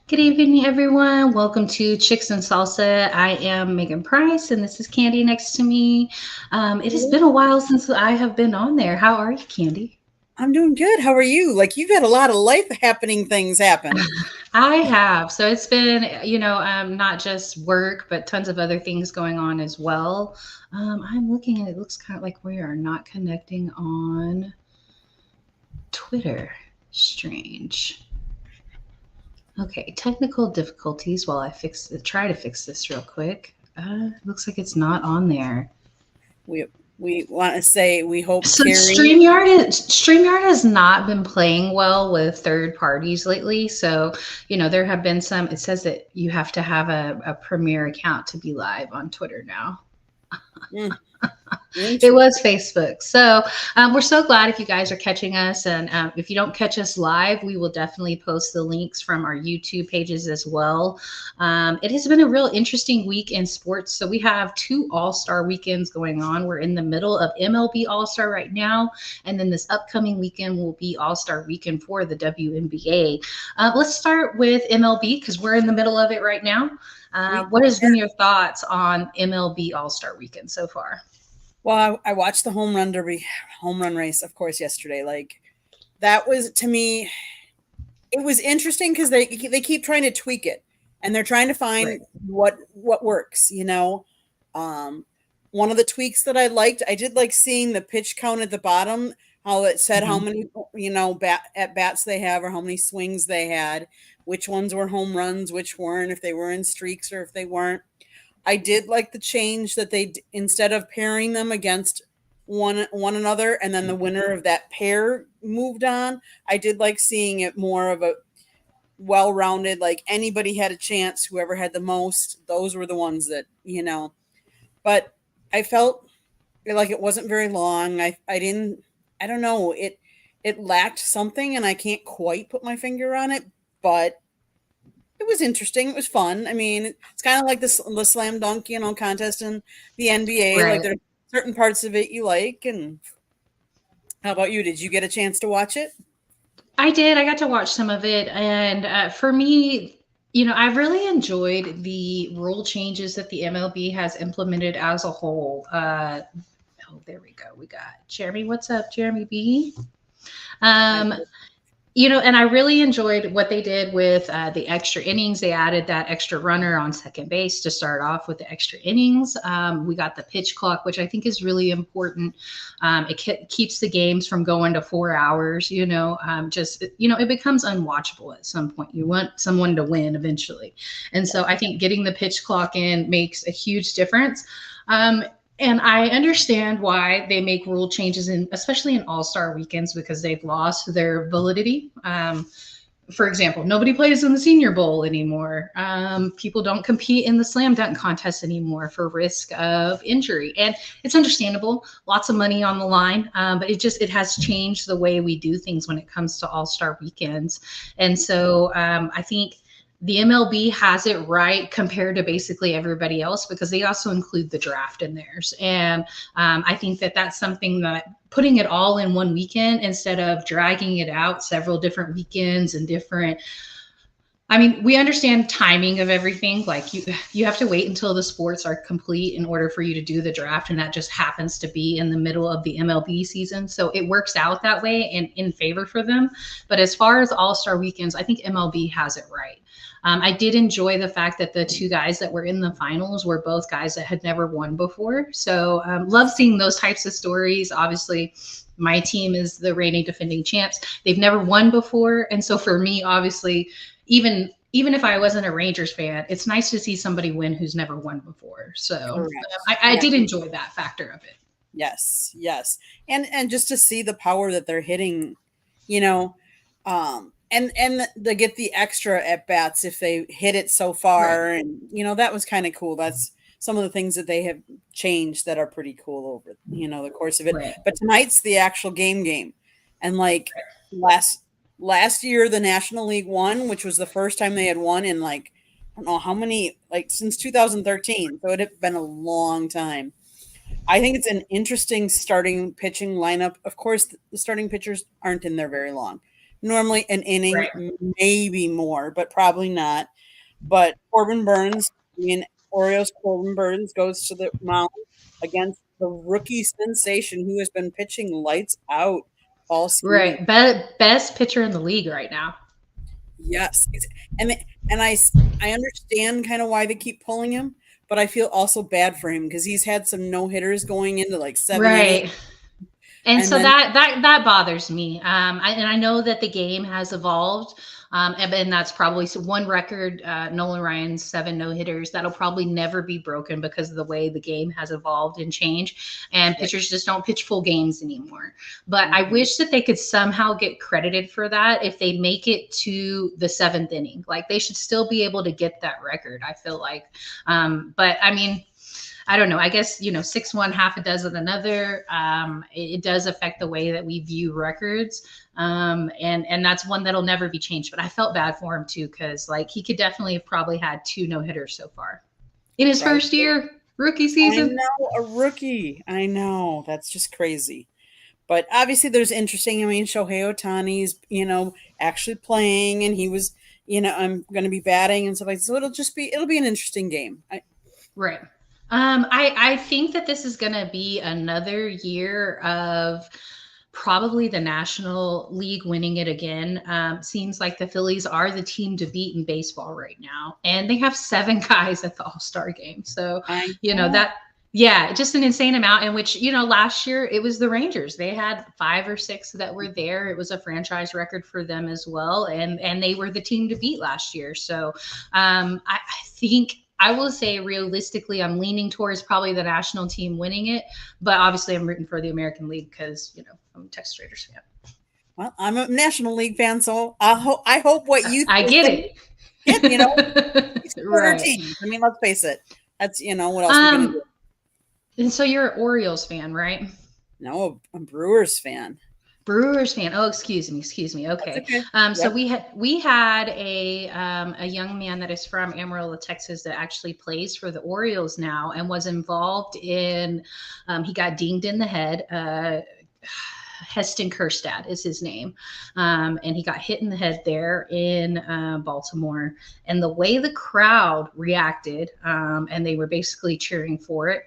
Good evening, everyone. Welcome to Chicks and Salsa. I am Megan Price, and this is Candy next to me. It has been a while since I have been on there. How are you, Candy? I'm doing good. How are you? Like you've had a lot of life happening things happen. I have. So it's been, not just work, but tons of other things going on as well. I'm looking and it looks kind of like we are not connecting on Twitter. Strange. Okay, technical difficulties while try to fix this real quick. Looks like it's not on there. We we want to say we hope So Carrie. StreamYard has not been playing well with third parties lately. So, there have been some, it says that you have to have a premier account to be live on Twitter now. Mm, It interesting. was Facebook. So we're so glad if you guys are catching us. And if you don't catch us live, we will definitely post the links from our YouTube pages as well. It has been a real interesting week in sports. So we have two All Star weekends going on. We're in the middle of MLB All Star right now. And then this upcoming weekend will be All Star weekend for the WNBA. Let's start with MLB because we're in the middle of it right now. We What has been your thoughts on MLB All Star weekend so far? well, I watched the home run derby, home run race, of course, yesterday. Like that was to me, it was interesting because they keep trying to tweak it, and they're trying to Right. find what works. Um, one of the tweaks that I did like seeing the pitch count at the bottom, how it said how Mhm. many at bats they have or how many swings they had, which ones were home runs, which weren't, if they were in streaks or if they weren't. I did like the change that instead of pairing them against one another and then the winner of that pair moved on. I did like seeing it more of a well-rounded, like anybody had a chance, whoever had the most, those were the ones that. But I felt like it wasn't very long. I don't know, it lacked something and I can't quite put my finger on it, but it was interesting. It was fun. I mean, it's kind of like the slam dunk, contest in the NBA. Like Right. there's certain parts of it you like. And how about you? Did you get a chance to watch it? I did. I got to watch some of it. And for me, I've really enjoyed the rule changes that the MLB has implemented as a whole. Oh, there we go. We got Jeremy. What's up, Jeremy B? I Um, and I really enjoyed what they did with the extra innings. They added that extra runner on second base to start off with the extra innings. We got the pitch clock, which I think is really important. It keeps the games from going to 4 hours. It becomes unwatchable at some point. You want someone to win eventually, and so I think getting the pitch clock in makes a huge difference. Um, and I understand why they make rule changes in, especially in all-star weekends, because they've lost their validity. For example, nobody plays in the Senior Bowl anymore. People don't compete in the slam dunk contest anymore for risk of injury, and it's understandable. Lots of money on the line, but it has changed the way we do things when it comes to All-Star weekends. And so I think the MLB has it right compared to basically everybody else because they also include the draft in theirs. And I think that that's something that putting it all in one weekend instead of dragging it out several different weekends and different. I mean, we understand timing of everything. Like you have to wait until the sports are complete in order for you to do the draft, and that just happens to be in the middle of the MLB season. So it works out that way and in favor for them. But as far as All Star weekends, I think MLB has it right. I did enjoy the fact that the two guys that were in the finals were both guys that had never won before. So love seeing those types of stories. Obviously, my team is the reigning defending champs. They've never won before, and so for me, obviously, even if I wasn't a Rangers fan, it's nice to see somebody win who's never won before. So correct. I Yeah. did enjoy that factor of it. Yes. Yes. And just to see the power that they're hitting, you know, and they get the extra at bats if they hit it so Right. far, and that was kind of cool. That's some of the things that they have changed that are pretty cool over the course of it. Right. But tonight's the actual game, and like last last year the National League won, which was the first time they had won in like I don't know how many, like since 2013. So it had been a long time. I think it's an interesting starting pitching lineup. Of course, the starting pitchers aren't in there very long normally an inning, Right. maybe more, but probably not. But Corbin Burns, I mean, Orioles Corbin Burns goes to the mound against the rookie sensation who has been pitching lights out all season. Right. Best pitcher in the league right now. Yes, and I understand kind of why they keep pulling him, but I feel also bad for him because he's had some no hitters going into like 7 innings, Right. And and so then that bothers me. And I know that the game has evolved, and that's probably one record. Nolan Ryan's 7 no hitters that'll probably never be broken because of the way the game has evolved and changed, and right. pitchers just don't pitch full games anymore. But I Mhm. wish that they could somehow get credited for that if they make it to the 7th inning. Like they should still be able to get that record. I feel like, but I mean, I don't know. I guess, 6-1, half a dozen another. It does affect the way that we view records. And that's one that'll never be changed. But I felt bad for him too, because like he could definitely have probably had 2 no hitters so far in his Probably. first year, rookie I season. know, a rookie. I know, that's just crazy. But obviously, there's interesting. I mean, Shohei Otani's, actually playing, and he was, I'm going to be batting and stuff like that. So it'll be an interesting game. Right. I think that this is going to be another year of probably the National League winning it again. Seems like the Phillies are the team to beat in baseball right now, and they have 7 guys at the All Star game. So, I you know know. that. Yeah, just an insane amount. In which, last year it was the Rangers. They had 5 or 6 that were there. It was a franchise record for them as well, and they were the team to beat last year. So, I think I will say realistically, I'm leaning towards probably the national team winning it, but obviously I'm rooting for the American League because I'm a Texas Raiders fan. Well, I'm a National League fan, so I hope what you I were get thinking. Get, it. we support our Right. teams. I mean, let's face it. That's what else we gonna do? Um, and so you're an Orioles fan, right? No, a Brewers fan. Brewers fan. Oh, excuse me. That's Okay. okay. So Yep. we had a young man that is from Amarillo, Texas, that actually plays for the Orioles now and was involved in. He got dinged in the head. Heston Kerstad is his name. And he got hit in the head there in Baltimore. And the way the crowd reacted, and they were basically cheering for it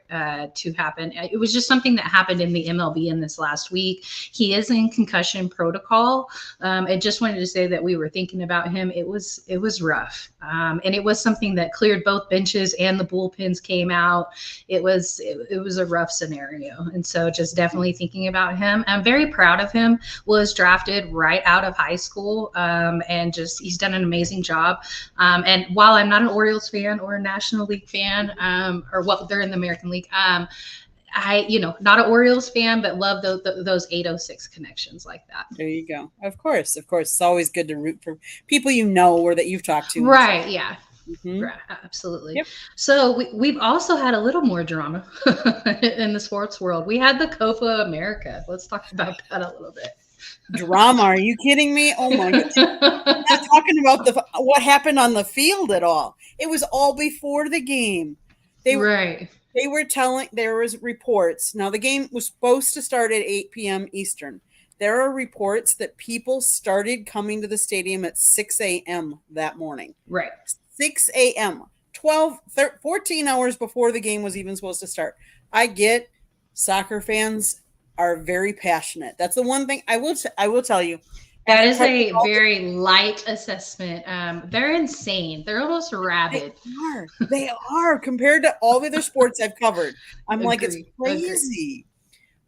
to happen, it was just something that happened in the MLB in this last week. He is in concussion protocol. I just wanted to say that we were thinking about him. It was rough. And it was something that cleared both benches and the bullpens came out. It was a rough scenario. And so just definitely thinking about him. I'm very proud of him. Was drafted right out of high school, and just he's done an amazing job. And while I'm not an Orioles fan or a National League fan, or well, they're in the American League. Not an Orioles fan, but love those 806 connections like that. There you go. Of course, of course. It's always good to root for people or that you've talked to and stuff. Right. Yeah. Hmm. Right, absolutely. Yep. So we've also had a little more drama in the sports world. We had the Copa America. Let's talk about that a little bit. Drama? Are you kidding me? Oh my goodness! Not talking about what happened on the field at all. It was all before the game. They Right. they were telling there was reports. Now the game was supposed to start at 8 p.m. Eastern. There are reports that people started coming to the stadium at 6 a.m. that morning. Right. 6 a.m. 14 hours before the game was even supposed to start. I get soccer fans are very passionate. That's the one thing I will tell you. And That they're is probably a all very light assessment. They're insane. They're almost they rabid. are. They are compared to all the other sports I've covered. I'm like, it's Agree. crazy.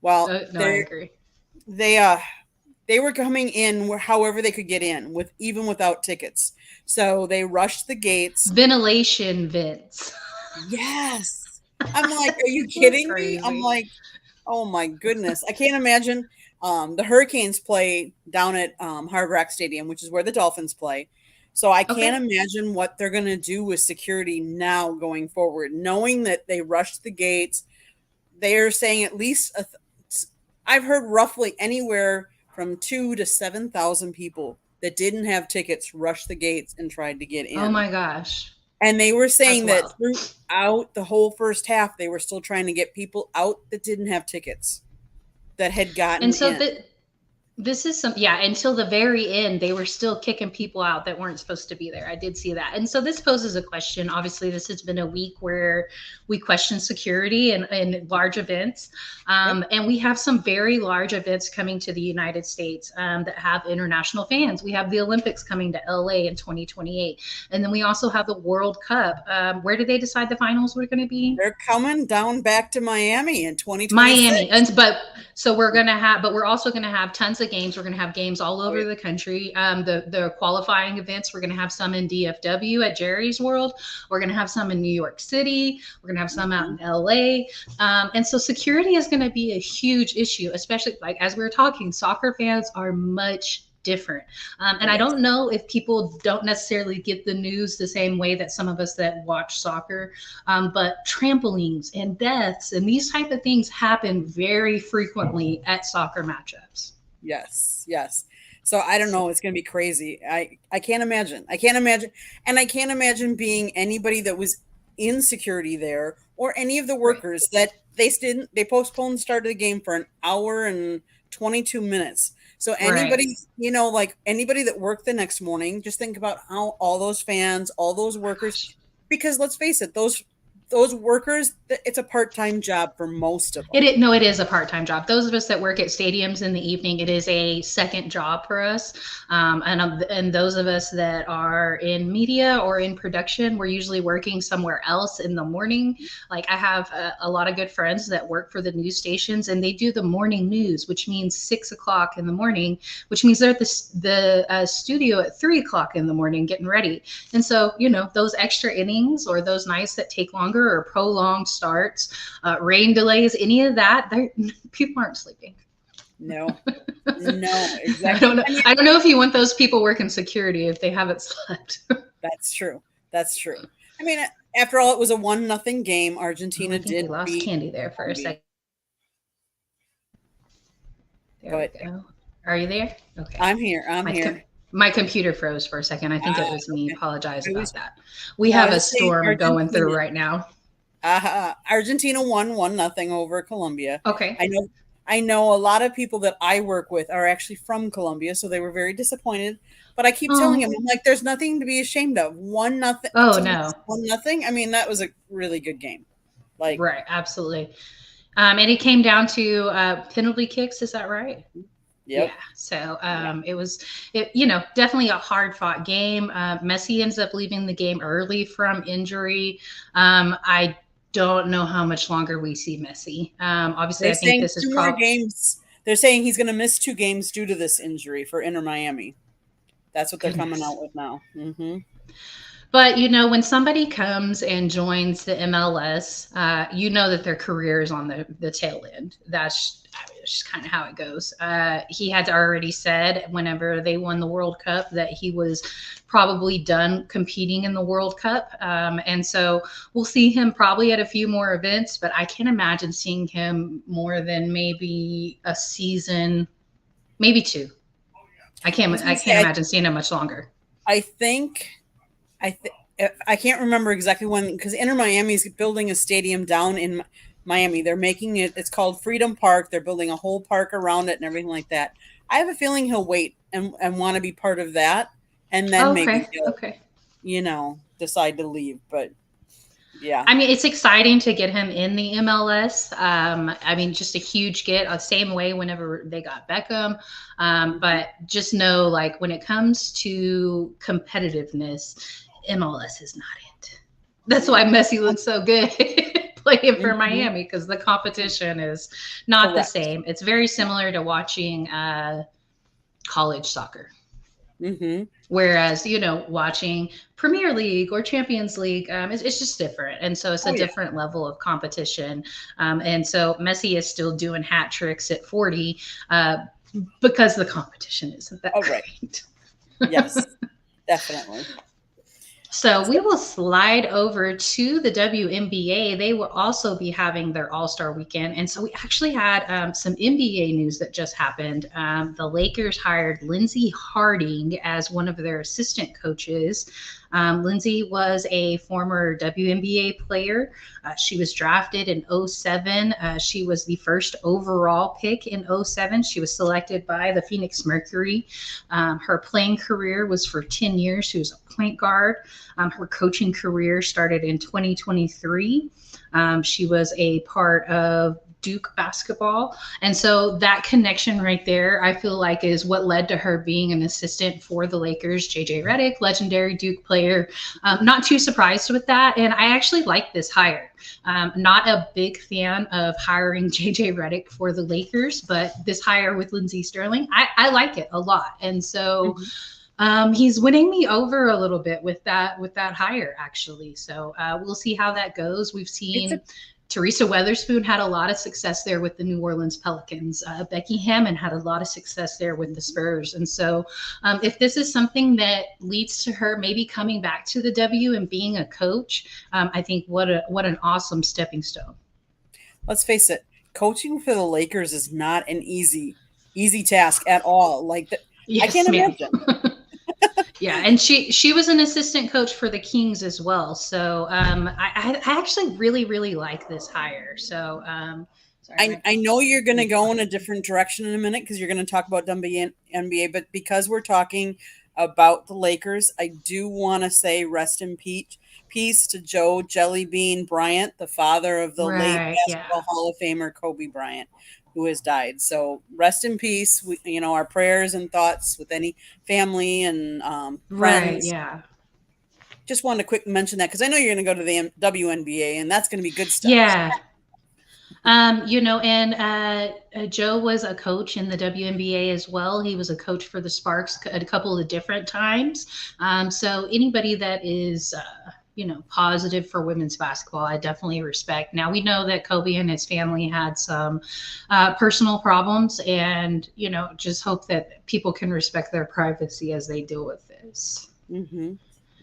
Well, No, I agree. they they were coming in however they could get in with even without tickets. So they rushed the gates. Ventilation vents. Yes. I'm like, are you That's kidding me? I'm crazy. like, oh my goodness. I can't imagine. The Hurricanes play down at Hard Rock Stadium, which is where the Dolphins play. So I Okay. can't imagine what they're going to do with security now going forward, knowing that they rushed the gates. They are saying at least I've heard roughly anywhere from 2 to 7,000 people that didn't have tickets rushed the gates and tried to get Oh in. my gosh. And they were That's saying that wild. throughout the whole first half, they were still trying to get people out that didn't have tickets that had And gotten so in. that This is some, yeah, until the very end, they were still kicking people out that weren't supposed to be there. I did see that. And so this poses a question. Obviously, this has been a week where we question security in large events. Yep. And we have some very large events coming to the United States that have international fans. We have the Olympics coming to LA in 2028. And then we also have the World Cup. Where did they decide the finals were going to be? They're coming down back to Miami in Miami. 2026. And but so we're gonna have, but we're also gonna have tons of games. We're gonna have games all Oh, over yeah. the country. The qualifying events, we're gonna have some in DFW at Jerry's World. We're gonna have some in New York City. We're gonna have some out Mhm. in LA. And so security is gonna be a huge issue, especially like as we were talking, soccer fans are much different. And I Yes. don't know if people don't necessarily get the news the same way that some of us that watch soccer, but trampolines and deaths and these type of things happen very frequently at soccer matchups. Yes. Yes. So I don't know. It's going to be crazy. I can't imagine. I can't imagine. And I can't imagine being anybody that was in security there or any of the Right. workers that they postponed the start of the game for an hour and 22 minutes. So Right. anybody, like anybody that worked the next morning, just think about how all those fans, all those workers, Gosh. because let's face it, those workers, it's a part-time job for most of them. No, it is a part-time job. Those of us that work at stadiums in the evening, it is a second job for us. And those of us that are in media or in production, we're usually working somewhere else in the morning. Like I have a lot of good friends that work for the news stations, and they do the morning news, which means 6 o'clock in the morning, which means they're at the studio at 3 o'clock in the morning getting ready. And so, those extra innings or those nights that take longer or prolonged starts, rain delays, any of that, people aren't sleeping. No, no, I exactly. don't know. And I don't know if you want those people working security if they haven't slept. that's true. That's true. I mean, after all, it was a 1-0 game. Oh, I Argentina think we did lost beat Candy there for a Colombia, second. There we but go. Are you there? Okay. I'm here. I'm My com- here. my computer froze for a second. I think Ah, it was me. okay. Apologize I about was that. We no, I have was a just saying storm going Argentina. through right now. Argentina won 1-0 over Colombia. Okay. I know. I know a lot of people that I work with are actually from Colombia, so they were very disappointed. But I keep telling Oh, them, I'm like, there's nothing to be ashamed of. 1-0 oh to lose no. 1-0. I mean, that was a really good game. Like, Right. Absolutely. And it came down to penalty kicks. Is that right? Yeah. yep, So yeah. definitely a hard fought game. Messi ends up leaving the game early from injury. I don't know how much longer we see Messi. Obviously, They're I think saying this is 2 more probably. games. They're saying he's going to miss 2 games due to this injury for Inter Miami. That's what they're coming Goodness. out with now. But when somebody comes and joins the MLS, you know that their career is on the tail end. That's just kind of how it goes. He had already said whenever they won the World Cup that he was probably done competing in the World Cup, and so we'll see him probably at a few more events. But I can't imagine seeing him more than maybe a season, maybe two. I I can't. was I going to can't say, imagine seeing him much longer. I think, I can't remember exactly when, because Inter Miami is building a stadium down in Miami. They're making it, it's called Freedom Park. They're building a whole park around it and everything like that. I have a feeling he'll wait and want to be part of that. And then maybe Okay. he'll, Okay. decide to leave. But yeah. I mean, it's exciting to get him in the MLS. I mean, just a huge get, same way whenever they got Beckham. But just know, like, when it comes to competitiveness, MLS is not it. That's why Messi looks so good playing for Mhm. Miami, because the competition is not the Correct. same. It's very No. similar to watching college soccer. Hmm. Whereas, watching Premier League or Champions League, it's just different. And so it's a Oh, yeah. different level of competition. And so Messi is still doing hat tricks at 40 because the competition isn't that All right. great. Yes, definitely. So So, we will slide over to the WNBA. They will also be having their All Star weekend. And so we actually had some NBA news that just happened. The Lakers hired Lindsey Harding as one of their assistant coaches. Lindsay was a former WNBA player. She was drafted in '07. She was the first overall pick in '07. She was selected by the Phoenix Mercury. Her playing career was for 10 years. She was a point guard. Her coaching career started in 2023. She was a part of Duke basketball. And so that connection right there, I feel like, is what led to her being an assistant for the Lakers. JJ Redick, legendary Duke player. Not too surprised with that. And I actually like this hire. Not a big fan of hiring JJ Redick for the Lakers, but this hire with Lindsey Sterling, I like it a lot. And so he's winning me over a little bit with that hire, actually. So we'll see how that goes. We've seen Teresa Weatherspoon had a lot of success there with the New Orleans Pelicans. Becky Hammon had a lot of success there with the Spurs. And so if this is something that leads to her maybe coming back to the W and being a coach, I think what an awesome stepping stone. Let's face it, coaching for the Lakers is not an easy task at all. Like yes, I can't imagine. Yeah, and she was an assistant coach for the Kings as well. So I actually really like this hire. So sorry, I know you're going to go in a different direction in a minute because you're going to talk about NBA, but because we're talking about the Lakers, I do want to say rest in peace to Joe Jellybean Bryant, the father of the late basketball Hall of Famer Kobe Bryant, who has died. So rest in peace. We, our prayers and thoughts with any family and friends. Yeah. Just wanted to quick mention that because I know you're going to go to the WNBA and that's going to be good stuff. Yeah. Joe was a coach in the WNBA as well. He was a coach for the Sparks a couple of different times. So anybody that is positive for women's basketball, I definitely respect. Now we know that Kobe and his family had some personal problems, and just hope that people can respect their privacy as they deal with this. Mm-hmm.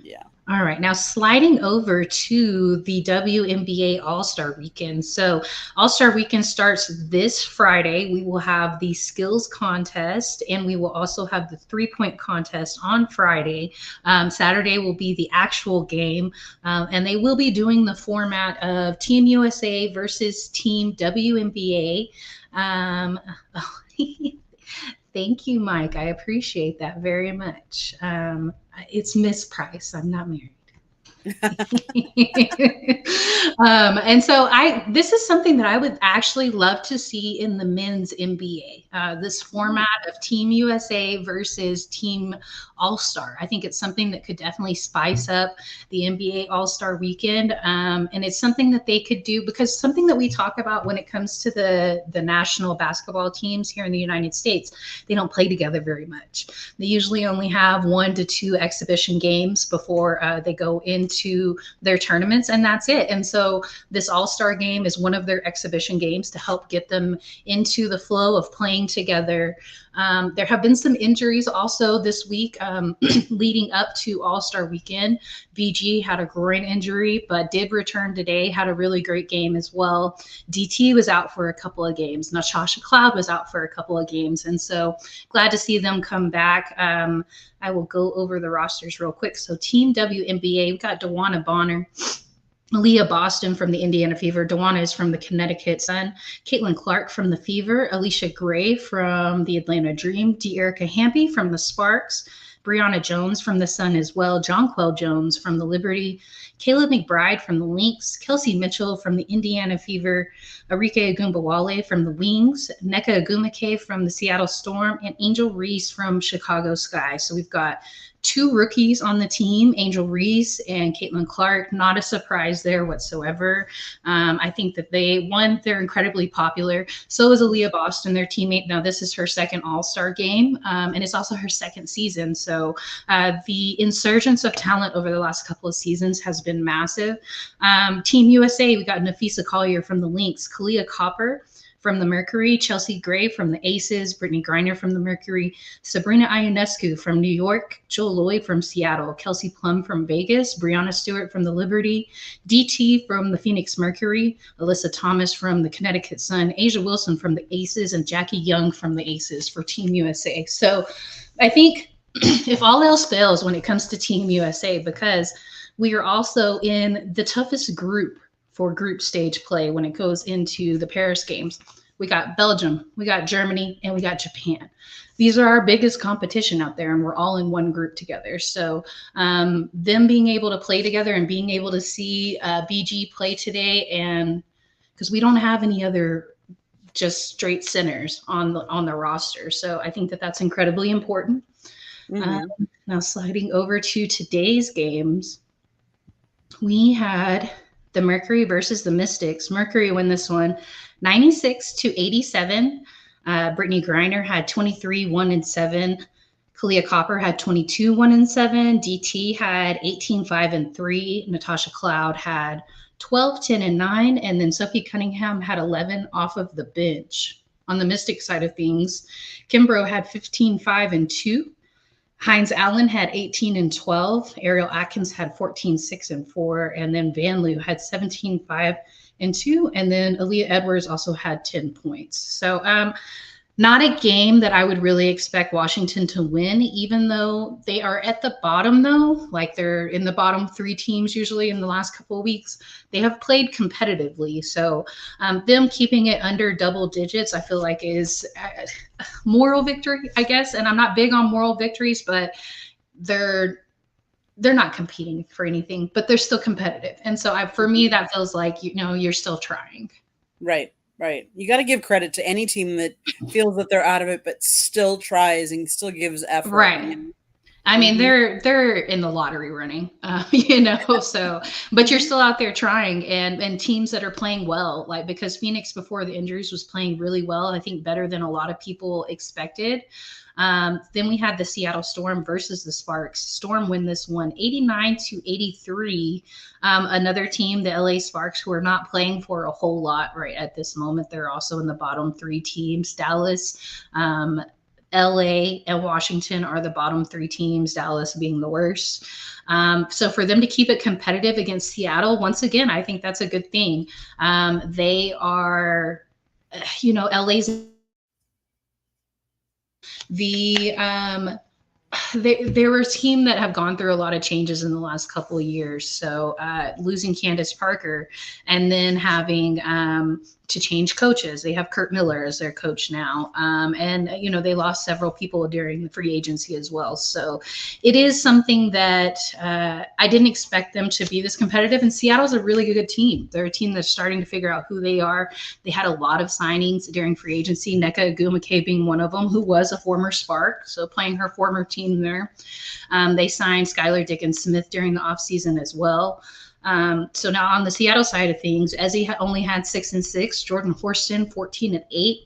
Yeah. All right, now sliding over to the WNBA All-Star Weekend. So All-Star Weekend starts this Friday. We will have the skills contest, and we will also have the three-point contest on Friday. Saturday will be the actual game, and they will be doing the format of Team USA versus Team WNBA. Thank you, Mike. I appreciate that very much. It's Miss Price. I'm not married. And so this is something that I would actually love to see in the men's NBA, this format of Team USA versus Team All-Star. I think it's something that could definitely spice up the NBA All-Star Weekend. And it's something that they could do, because something that we talk about when it comes to the national basketball teams here in the United States, they don't play together very much. They usually only have 1 to 2 exhibition games before they go into their tournaments, and that's it. And so this All-Star game is one of their exhibition games to help get them into the flow of playing together. There have been some injuries also this week leading up to All-Star Weekend. BG had a groin injury, but did return today, had a really great game as well. DT was out for a couple of games. Natasha Cloud was out for a couple of games. And so glad to see them come back. I will go over the rosters real quick. So Team WNBA, we've got DeWanna Bonner, Aaliyah Boston from the Indiana Fever. DeWanna is from the Connecticut Sun. Caitlin Clark from the Fever. Alicia Gray from the Atlanta Dream. De'Erica Hampy from the Sparks. Brianna Jones from the Sun as well. Jonquel Jones from the Liberty. Kayla McBride from the Lynx. Kelsey Mitchell from the Indiana Fever. Arike Agumbawale from the Wings. Nneka Agumake from the Seattle Storm. And Angel Reese from Chicago Sky. So we've got 2 rookies on the team, Angel Reese and Caitlin Clark. Not a surprise there whatsoever. I think that they're incredibly popular. So is Aaliyah Boston, their teammate. Now, this is her second All-Star game, and it's also her second season. So the insurgence of talent over the last couple of seasons has been massive. Team USA, we got Nafisa Collier from the Lynx, Kalia Copper from the Mercury, Chelsea Gray from the Aces, Brittany Griner from the Mercury, Sabrina Ionescu from New York, Joel Lloyd from Seattle, Kelsey Plum from Vegas, Brianna Stewart from the Liberty, DT from the Phoenix Mercury, Alyssa Thomas from the Connecticut Sun, Asia Wilson from the Aces, and Jackie Young from the Aces for Team USA. So I think if all else fails when it comes to Team USA, because we are also in the toughest group for group stage play when it goes into the Paris games. We got Belgium, we got Germany, and we got Japan. These are our biggest competition out there, and we're all in one group together. So, them being able to play together and being able to see BG play today, and because we don't have any other just straight centers on the roster, so I think that that's incredibly important. Mm-hmm. Now, sliding over to today's games, we had the Mercury versus the Mystics. Mercury win this one 96-87. Brittany Griner had 23, 1 and 7. Kalia Copper had 22, 1 and 7. DT had 18, 5 and 3. Natasha Cloud had 12, 10 and 9. And then Sophie Cunningham had 11 off of the bench. On the Mystic side of things, Kimbrough had 15, 5 and 2. Hines Allen had 18 and 12. Ariel Atkins had 14, 6 and 4. And then Van Loo had 17, 5 and 2. And then Aaliyah Edwards also had 10 points. So, not a game that I would really expect Washington to win, even though they are at the bottom, though. Like, they're in the bottom 3 teams usually in the last couple of weeks. They have played competitively. So, them keeping it under double digits, I feel like is moral victory, I guess. And I'm not big on moral victories, but they're not competing for anything, but they're still competitive. And so for me, that feels like, you're still trying. Right. Right. You got to give credit to any team that feels that they're out of it, but still tries and still gives effort. Right. I mean, they're in the lottery running, so, but you're still out there trying, and teams that are playing well, like, because Phoenix before the injuries was playing really well. I think better than a lot of people expected. Then we had the Seattle Storm versus the Sparks. Storm win this one 89-83. Another team, the LA Sparks, who are not playing for a whole lot right at this moment. They're also in the bottom 3 teams. Dallas, LA, and Washington are the bottom 3 teams, Dallas being the worst. So for them to keep it competitive against Seattle, once again, I think that's a good thing. They are, LA's they're a team that have gone through a lot of changes in the last couple of years. So losing Candace Parker and then having to change coaches. They have Kurt Miller as their coach now. And, they lost several people during the free agency as well. So it is something that I didn't expect them to be this competitive. And Seattle's a really good team. They're a team that's starting to figure out who they are. They had a lot of signings during free agency, Nneka Agumake being one of them, who was a former Spark, so playing her former team there. They signed Skylar Dickens-Smith during the offseason as well. So now on the Seattle side of things, Ezzy only had 6 and 6. Jordan Horston 14 and 8.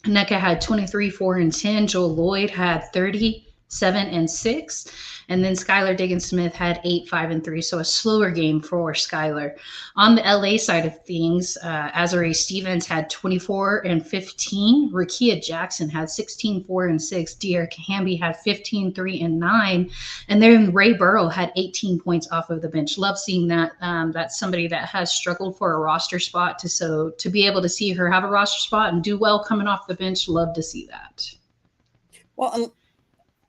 Nneka had 23, 4 and 10. Joel Lloyd had 37 and 6. And then Skylar Diggins-Smith had 8, 5 and 3. So a slower game for Skylar. On the LA side of things, Azare Stevens had 24 and 15. Rakia Jackson had 16, 4 and 6. De'Erica Hamby had 15, 3 and 9. And then Ray Burrow had 18 points off of the bench. Love seeing that. That's somebody that has struggled for a roster spot. To be able to see her have a roster spot and do well coming off the bench, love to see that. Well,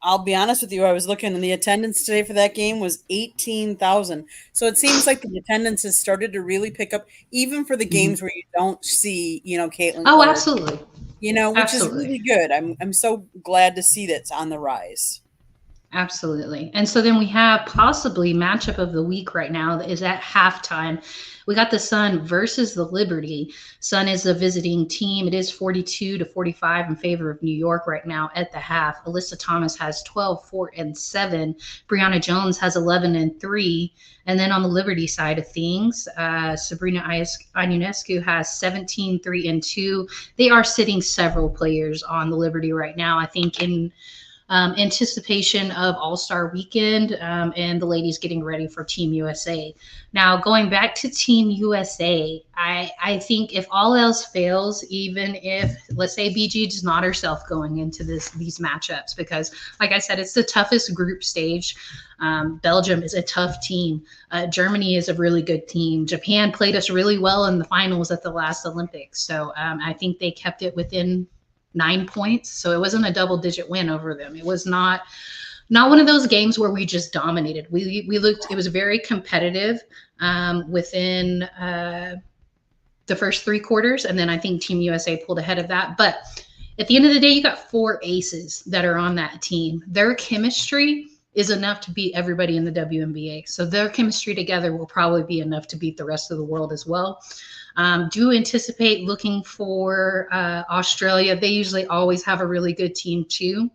I'll be honest with you. I was looking, and the attendance today for that game was 18,000. So it seems like the attendance has started to really pick up, even for the games where you don't see, Caitlin. Oh, absolutely. Which is really good. I'm so glad to see that's on the rise. Absolutely. And so then we have possibly matchup of the week right now that is at halftime. We got the Sun versus the Liberty. Sun is a visiting team. It is 42-45 in favor of New York right now at the half. Alyssa Thomas has 12, 4 and 7. Brianna Jones has 11 and 3. And then on the Liberty side of things, Sabrina Ionescu has 17, 3 and 2. They are sitting several players on the Liberty right now. I think in anticipation of All-Star Weekend and the ladies getting ready for Team USA. Now, going back to Team USA, I think if all else fails, even if, let's say, BG is not herself going into these matchups, because, like I said, it's the toughest group stage. Belgium is a tough team. Germany is a really good team. Japan played us really well in the finals at the last Olympics. So I think they kept it within 9 points. So it wasn't a double-digit win over them. It was not not one of those games where we just dominated. We looked. It was very competitive within the first three quarters, and then I think Team USA pulled ahead of that. But at the end of the day, you got four aces that are on that team. Their chemistry is enough to beat everybody in the WNBA. So their chemistry together will probably be enough to beat the rest of the world as well. Do anticipate looking for Australia. They usually always have a really good team too.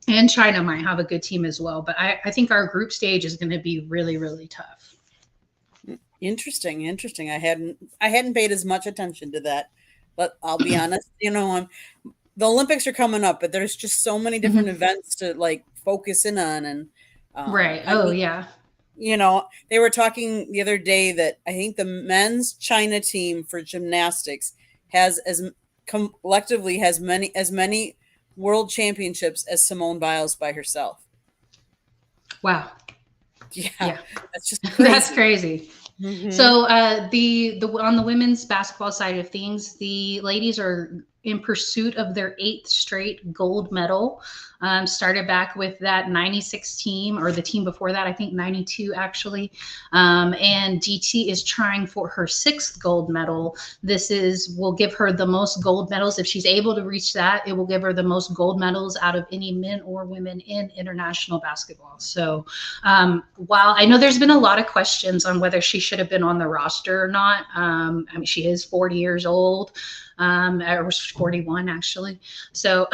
And China might have a good team as well. But I think our group stage is going to be really, really tough. Interesting. I hadn't paid as much attention to that, but I'll be honest. The Olympics are coming up, but there's just so many different events to like focus in on, and Right. I Oh, mean, yeah. they were talking the other day that I think the men's China team for gymnastics has collectively has many world championships as Simone Biles by herself. Wow. Yeah, Yeah. that's just That's crazy. crazy. Hmm. So the on the women's basketball side of things, the ladies are in pursuit of their eighth straight gold medal. Started back with that 96 team, or the team before that, I think 92 actually. And DT is trying for her sixth gold medal. Will give her the most gold medals. If she's able to reach that, it will give her the most gold medals out of any men or women in international basketball. So while I know there's been a lot of questions on whether she should have been on the roster or not, I mean, she is 40 years old. Or was 41 actually. So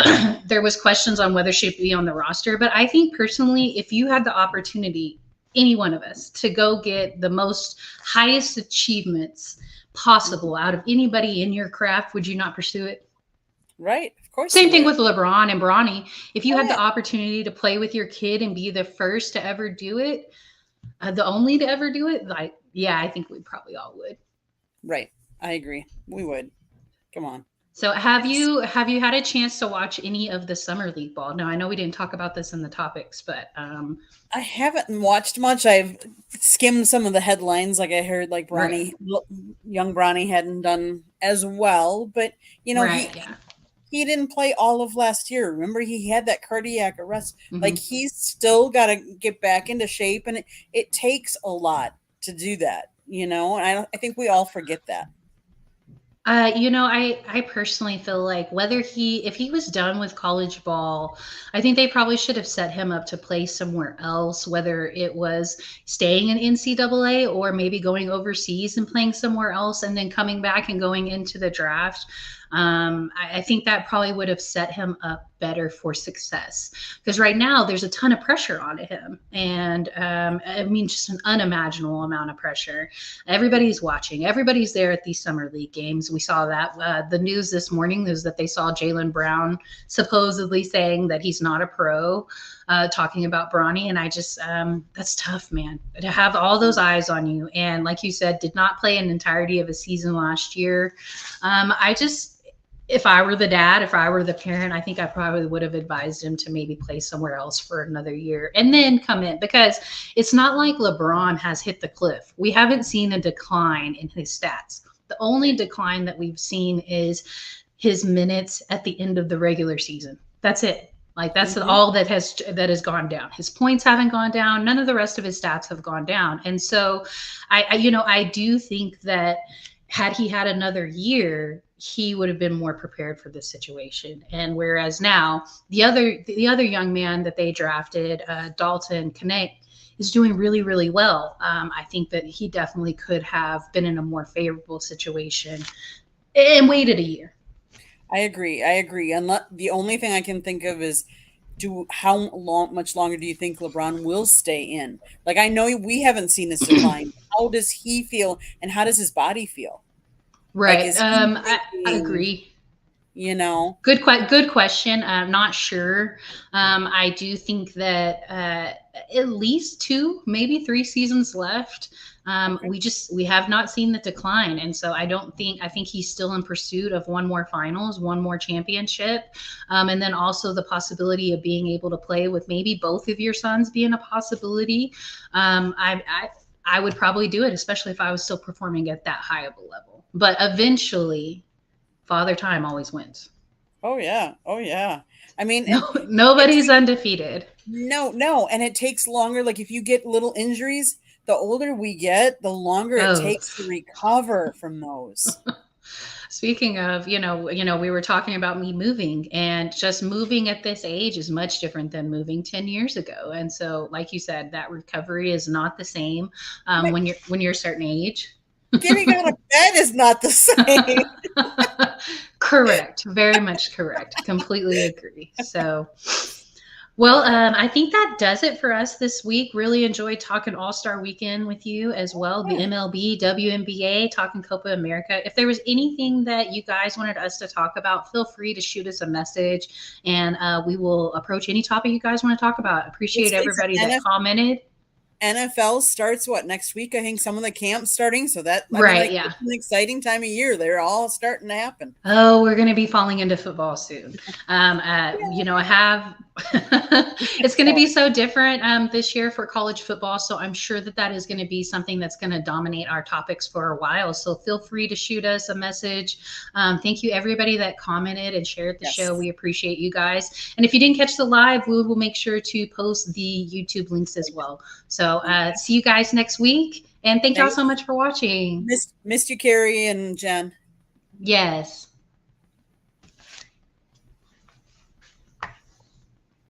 there was questions on whether she'd be on the roster. But I think personally, if you had the opportunity, any one of us, to go get the most highest achievements possible out of anybody in your craft, would you not pursue it? Right, of course Same you thing would. with LeBron and Bronny. If you Oh had yeah, the opportunity to play with your kid and be the first to ever do it, the only to ever do it, like, yeah, I think we probably all would. right. I agree. We would. Come on. So have It's you had a chance to watch any of the summer league ball? No, I know we didn't talk about this in the topics, but I haven't watched much. I've skimmed some of the headlines. Like I heard, like right, young Bronny hadn't done as well, but you know right, he yeah, he didn't play all of last year. Remember, he had that cardiac arrest. Like hmm he's still got to get back into shape, and it takes a lot to do that. And I think we all forget that. I personally feel like if he was done with college ball, I think they probably should have set him up to play somewhere else, whether it was staying in NCAA or maybe going overseas and playing somewhere else and then coming back and going into the draft. I think that probably would have set him up better for success because right now there's a ton of pressure on him, and I mean just an unimaginable amount of pressure. Everybody's watching. Everybody's there at these summer league games. We saw that. The news this morning is that they saw Jaylen Brown supposedly saying that he's not a pro, talking about Bronny. And I just, that's tough, man, to have all those eyes on you. And like you said, did not play an entirety of a season last year. If I were the dad, if I were the parent, I think I probably would have advised him to maybe play somewhere else for another year and then come in because it's not like LeBron has hit the cliff. We haven't seen a decline in his stats. The only decline that we've seen is his minutes at the end of the regular season. That's it. Like that's Hmm. all that has gone down. His points haven't gone down. None of the rest of his stats have gone down. And so I do think that had he had another year, he would have been more prepared for this situation. And whereas now the other young man that they drafted, Dalton Connect, is doing really really well. I think that he definitely could have been in a more favorable situation and waited a year. I agree. I agree. And the only thing I can think of is do how much longer do you think LeBron will stay in? Like I know we haven't seen this decline. How does he feel, and how does his body feel? Like Right. is he I thinking, agree. you know? Good question. I'm not sure. I do think that at least two, maybe three seasons left. Okay. We have not seen the decline, and so I think he's still in pursuit of one more finals, one more championship, and then also the possibility of being able to play with maybe both of your sons being a possibility. I would probably do it, especially if I was still performing at that high of a level. But eventually, Father Time always wins. Oh yeah. Oh yeah. I mean, and No, it nobody's takes undefeated. no, and it takes longer. Like if you get little injuries, the older we get, the longer it Oh, takes to recover from those. speaking of, we were talking about me moving, and just moving at this age is much different than moving 10 years ago. And so, like you said, that recovery is not the same But when you're a certain age. getting out of bed is not the same. Correct. Very much correct. Completely agree. So, well, I think that does it for us this week. Really enjoyed talking All Star Weekend with you as well. The Yeah. MLB, WNBA, talking Copa America. If there was anything that you guys wanted us to talk about, feel free to shoot us a message, and we will approach any topic you guys want to talk about. Let's Appreciate face everybody it, that commented. NFL starts what next week? I think some of the camps starting. So that I mean, Right. like Yeah. it's an exciting time of year. They're all starting to happen. Oh, we're going to be falling into football soon. I have, it's going to be so different this year for college football. So I'm sure that is going to be something that's going to dominate our topics for a while. So feel free to shoot us a message. Thank you, everybody that commented and shared the show. Yes. We appreciate you guys. And if you didn't catch the live, we will make sure to post the YouTube links as well. So see you guys next week. And thank y'all Thanks. so much for watching. Missed you, Carrie and Jen. Yes.